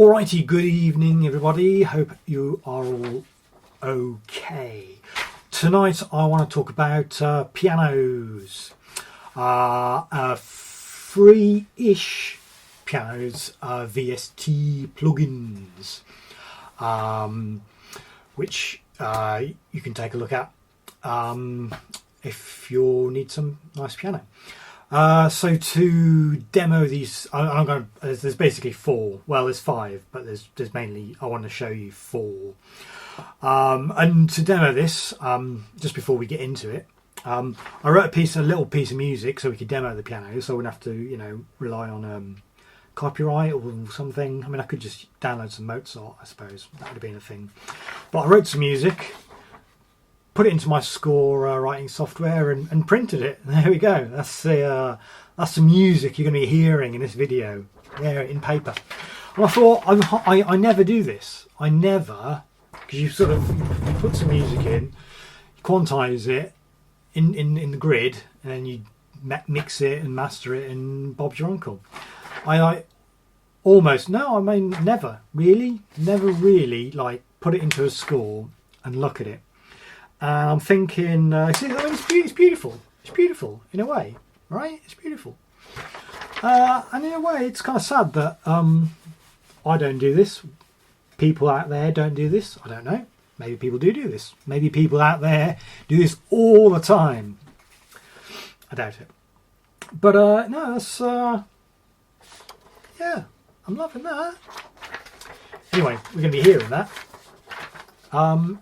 Alrighty, good evening everybody. Hope you are all okay. Tonight I want to talk about pianos. Free-ish pianos, VSTi plugins, which you can take a look at if you need some nice piano. So to demo these, I'm going to, there's basically four. Well, there's five, but there's mainly, I want to show you four. And to demo this, just before we get into it, I wrote a little piece of music so we could demo the piano, so I wouldn't have to, rely on copyright or something. I mean, I could just download some Mozart, I suppose. That would have been a thing. But I wrote some music, put it into my score writing software and printed it. And there we go. That's the music you're going to be hearing in this video there in paper. And I thought, I never do this. I never, because you put some music in, you quantize it in the grid, and then you mix it and master it, and Bob's your uncle. Never really like put it into a score and look at it. And I'm thinking, it's beautiful. It's beautiful in a way, right? It's beautiful. And in a way, it's kind of sad that I don't do this. People out there don't do this. I don't know. Maybe people do this. Maybe people out there do this all the time. I doubt it. But no, that's yeah, I'm loving that. Anyway, we're going to be hearing that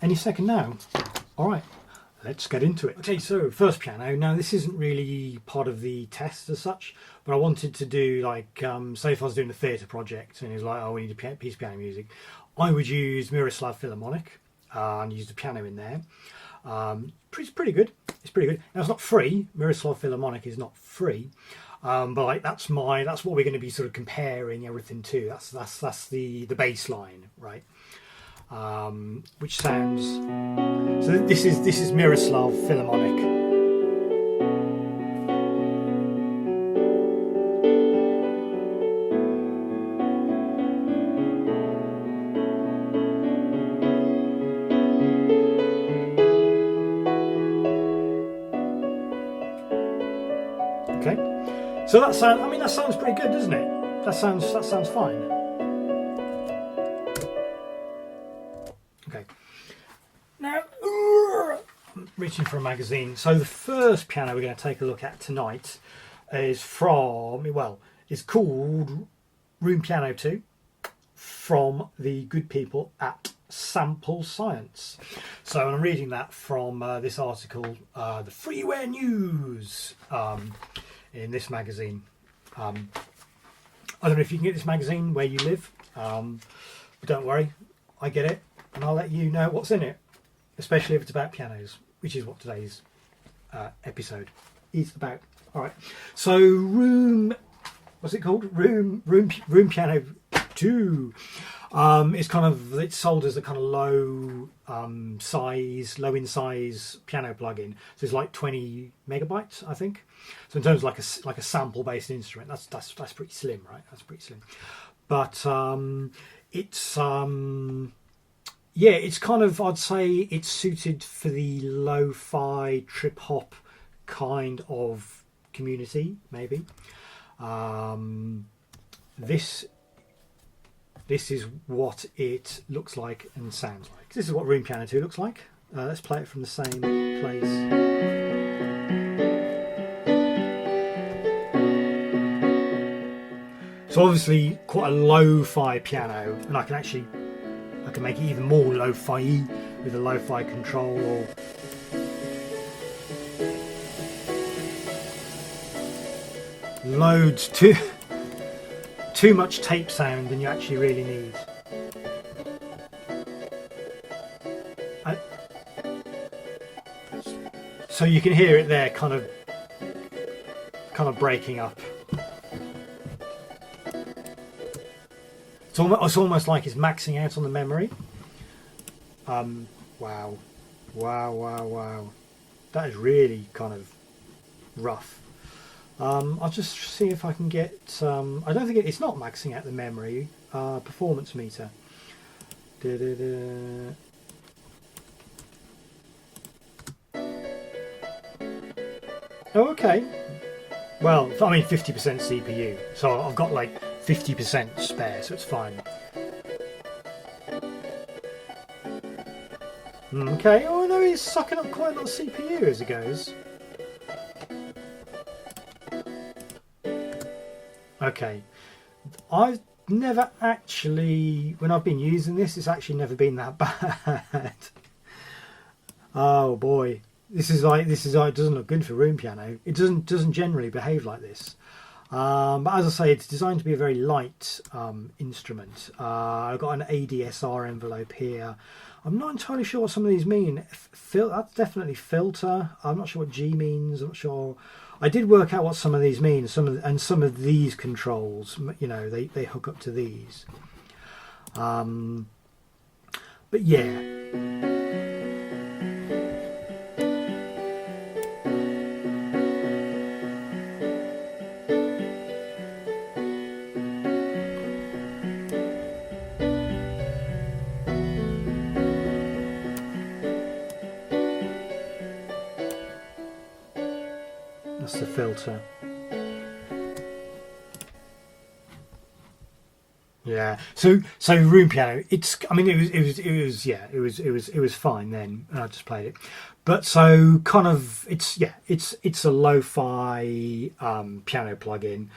any second now. All right, let's get into it. Okay, so first piano. Now, this isn't really part of the test as such, but I wanted to do like, say if I was doing a theatre project and it was like, oh, we need a piece of piano music, I would use Miroslav Philharmonic and use the piano in there. It's pretty good. It's pretty good. Now, it's not free. Miroslav Philharmonic is not free, but like that's what we're going to be sort of comparing everything to. That's the baseline, right? Which sounds. So this is Miroslav Philharmonic. Okay, so that sounds pretty good, doesn't it? That sounds fine. Okay. Now, I'm reaching for a magazine. So the first piano we're going to take a look at tonight is it's called Room Piano 2 from the good people at Sample Science. So I'm reading that from this article, the Freeware News, in this magazine. I don't know if you can get this magazine where you live, but don't worry, I get it. And I'll let you know what's in it, especially if it's about pianos, which is what today's episode is about. All right. So what's it called? Room Piano 2. It's sold as a kind of low in size piano plugin. So it's like 20 megabytes, I think. So in terms of like a sample based instrument, that's pretty slim, right? That's pretty slim. But it's kind of, I'd say it's suited for the lo-fi trip hop kind of community, maybe. This is what it looks like and sounds like. This is what Room Piano 2 looks like. Let's play it from the same place. So obviously quite a lo-fi piano, and I can make it even more lo-fi with a lo-fi control, or loads too much tape sound than you actually really need. So you can hear it there, kind of breaking up. It's almost like it's maxing out on the memory. Wow. That is really kind of rough. I'll just see if I can get. I don't think it's not maxing out the memory performance meter. Da-da-da. Oh, okay. Well, I mean 50% CPU, so I've got like 50% spare, so it's fine. Okay. Oh no, he's sucking up quite a lot of CPU as it goes. Okay. I've never actually, when I've been using this, it's actually never been that bad. Oh boy, this is like it doesn't look good for room piano. It doesn't generally behave like this. But as I say, it's designed to be a very light instrument. I've got an ADSR envelope here. I'm not entirely sure what some of these mean. That's definitely filter. I'm not sure what G means. I'm not sure. I did work out what some of these mean. Some of these controls, you know, they hook up to these. But yeah. That's the filter. Yeah. So room piano. I mean, it was fine then. I just played it. But so kind of it's a lo-fi piano plugin.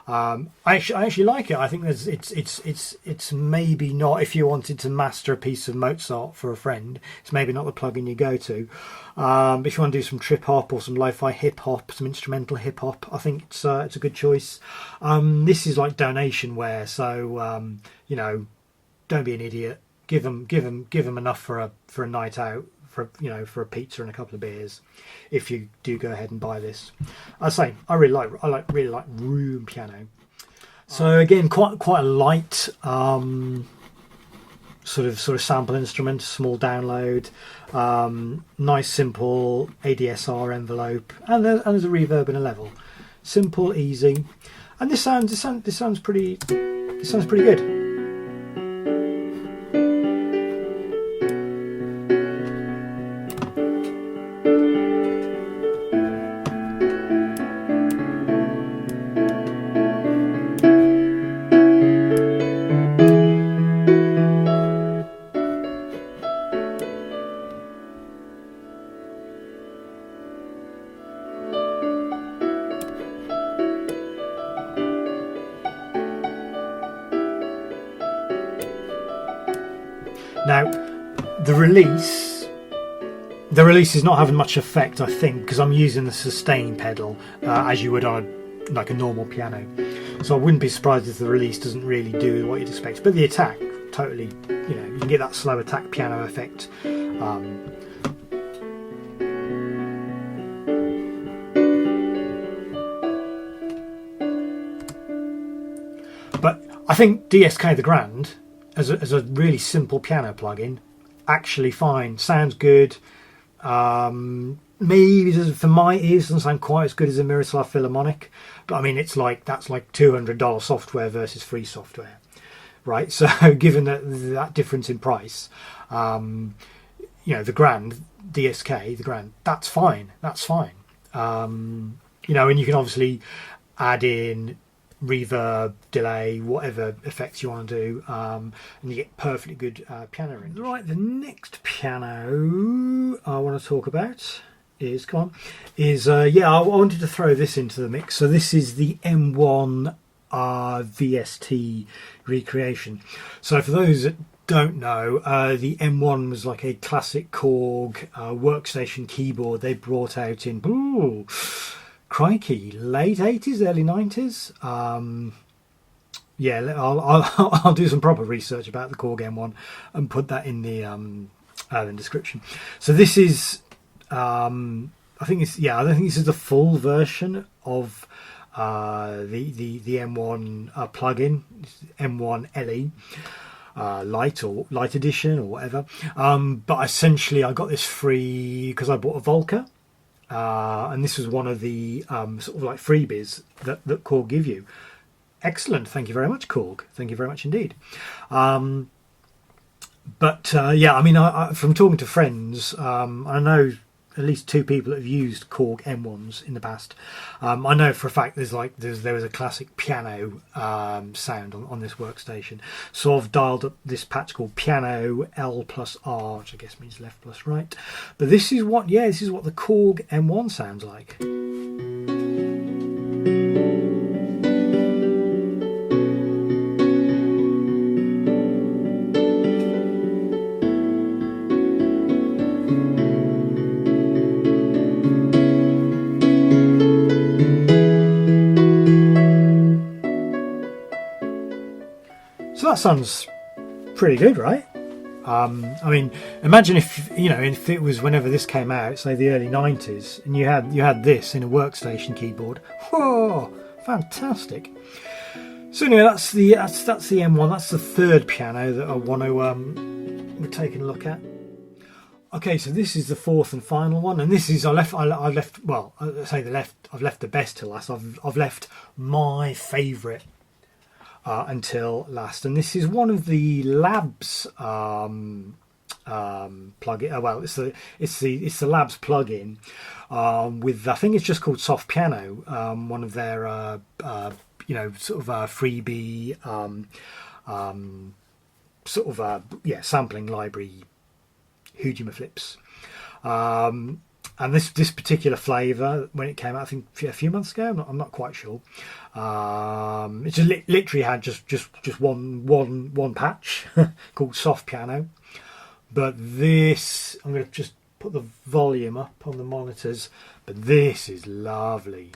I actually like it. I think it's maybe not, if you wanted to master a piece of Mozart for a friend, it's maybe not the plugin you go to. But if you want to do some trip hop or some lo-fi hip hop, some instrumental hip hop, I think it's a good choice. This is like donation wear, so you know, don't be an idiot. Give them enough for a night out, for for a pizza and a couple of beers, if you do go ahead and buy this. I say I really like room piano. So again, quite a light sort of sample instrument, small download, nice simple ADSR envelope, and there's a reverb and a level. Simple, easy, and this sounds pretty good. Now, the release is not having much effect, I think, because I'm using the sustain pedal as you would on a normal piano. So I wouldn't be surprised if the release doesn't really do what you'd expect. But the attack, totally, you can get that slow attack piano effect. But I think DSK the Grand, as a really simple piano plugin, actually fine. Sounds good. Maybe for my ears doesn't sound quite as good as a Miroslav Philharmonic, but I mean that's like $200 software versus free software, right? So given that difference in price, the Grand DSK, the Grand, that's fine. And you can obviously add in reverb, delay, whatever effects you want to do, and you get perfectly good piano range. Right, the next piano I want to talk about is I wanted to throw this into the mix. So this is the M1 VSTi recreation. So for those that don't know, the M1 was like a classic Korg workstation keyboard they brought out in crikey, late 80s, early 90s. I'll do some proper research about the Korg M1 and put that in the description. So this is, I think this is the full version of the M1 plugin, M1 LE. Light edition or whatever, but essentially I got this free because I bought a Volca. and this was one of the sort of like freebies that Korg give you. Excellent, thank you very much, Korg. Thank you very much indeed. But yeah, I mean, from talking to friends, I know at least 2 people that have used Korg M1s in the past. I know for a fact there was a classic piano sound on this workstation. So I've dialed up this patch called Piano L plus R, which I guess means left plus right. But this is what the Korg M1 sounds like. So that sounds pretty good, right? I mean, imagine if it was whenever this came out, say the early 90s, and you had this in a workstation keyboard. Whoa, fantastic! So anyway, that's the M1. That's the 3rd piano that I want to we're taking a look at. Okay, so this is the 4th and final one, and this is I've left the best till last. I've left my favourite until last, and this is one of the Labs plugin. Well, it's the Labs plugin with, I think it's just called Soft Piano, one of their freebie sampling library Hujima flips. And this particular flavour, when it came out, I think a few months ago, I'm not quite sure. It just literally had just one patch called Soft Piano. But this, I'm going to just put the volume up on the monitors. But this is lovely.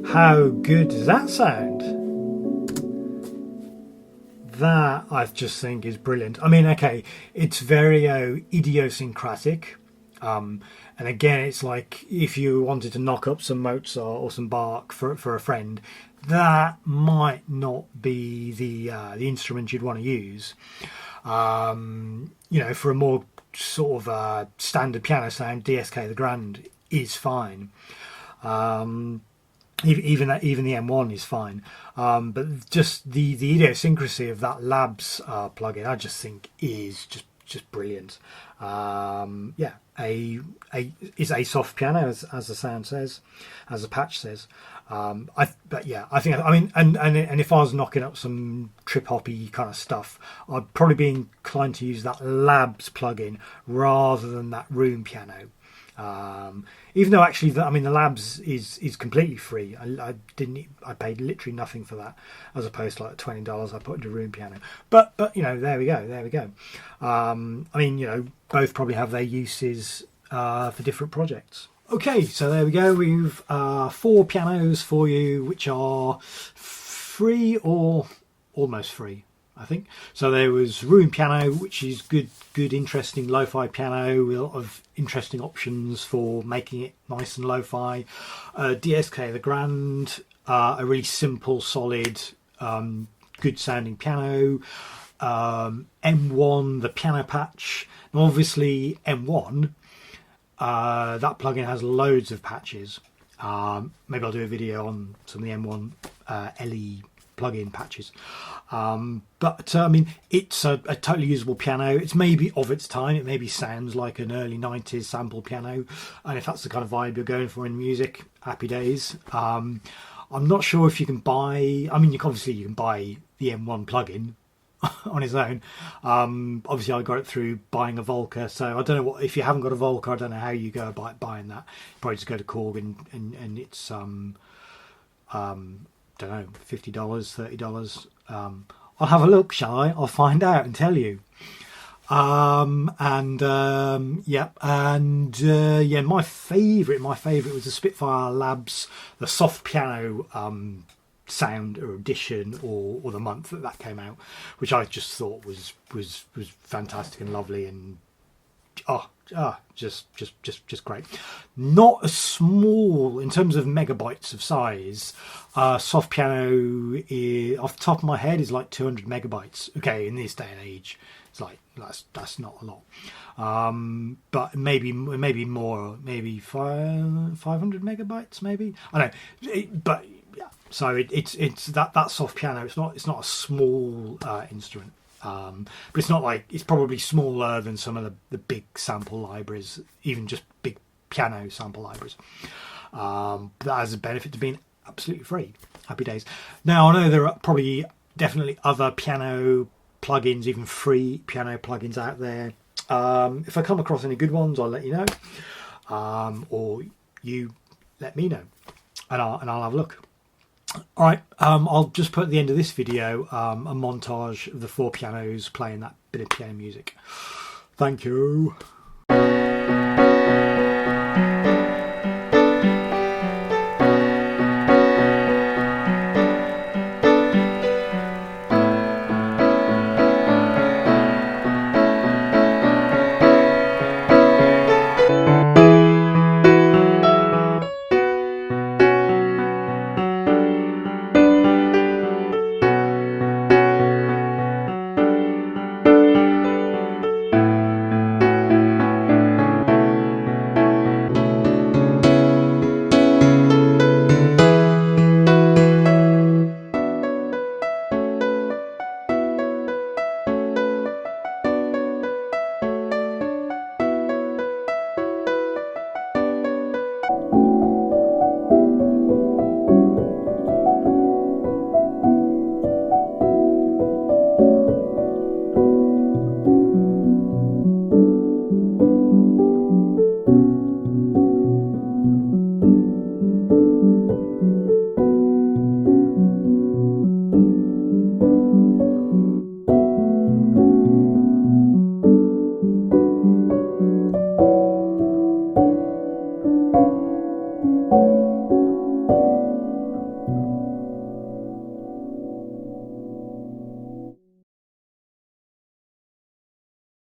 How good does that sound? That I just think is brilliant. I mean, okay, it's very idiosyncratic. And again, it's like if you wanted to knock up some Mozart or some Bach for a friend, that might not be the instrument you'd want to use. For a more sort of standard piano sound, DSK the Grand is fine. Even the M1 is fine, but just the idiosyncrasy of that Labs plugin, I just think is just brilliant. It's a soft piano, as the sound says, as the patch says. And if I was knocking up some trip hoppy kind of stuff, I'd probably be inclined to use that Labs plugin rather than that room piano. Even though actually, the Labs is completely free. I paid literally nothing for that, as opposed to like $20 I put into room piano. But there we go. Both probably have their uses for different projects. Okay, so there we go. We've 4 pianos for you, which are free or almost free, I think. So there was room piano, which is good, interesting lo-fi piano with a lot of interesting options for making it nice and lo-fi. DSK the Grand, a really simple, solid, good sounding piano. M1, the piano patch. Now obviously M1, that plugin has loads of patches. Maybe I'll do a video on some of the M1 LE plug-in patches, it's a totally usable piano. It's maybe of its time. It maybe sounds like an early 90s sample piano, and if that's the kind of vibe you're going for in music, happy days. I'm not sure if you can buy, you can buy the M1 plugin, on his own. Obviously, I got it through buying a Volca. So I don't know what, if you haven't got a Volca, I don't know how you go about buying that. You probably just go to Korg and it's don't know, $50, $30. I'll have a look, shall I? I'll find out and tell you. Yeah, my favourite was the Spitfire Labs, the soft piano sound or edition or the month that came out, which I just thought was fantastic and lovely and just great. Not a small in terms of megabytes of size. Soft piano off the top of my head is like 200 megabytes. Okay, in this day and age, it's like that's not a lot. But maybe more, maybe 500 megabytes, maybe. I don't know, but yeah. So it's that soft piano. It's not a small instrument. But it's not like, it's probably smaller than some of the big sample libraries, even just big piano sample libraries. But that has a benefit to being absolutely free. Happy days. Now I know there are probably definitely other piano plugins, even free piano plugins out there. If I come across any good ones, I'll let you know, or you let me know, and I'll have a look. All right, I'll just put at the end of this video a montage of the 4 pianos playing that bit of piano music. Thank you.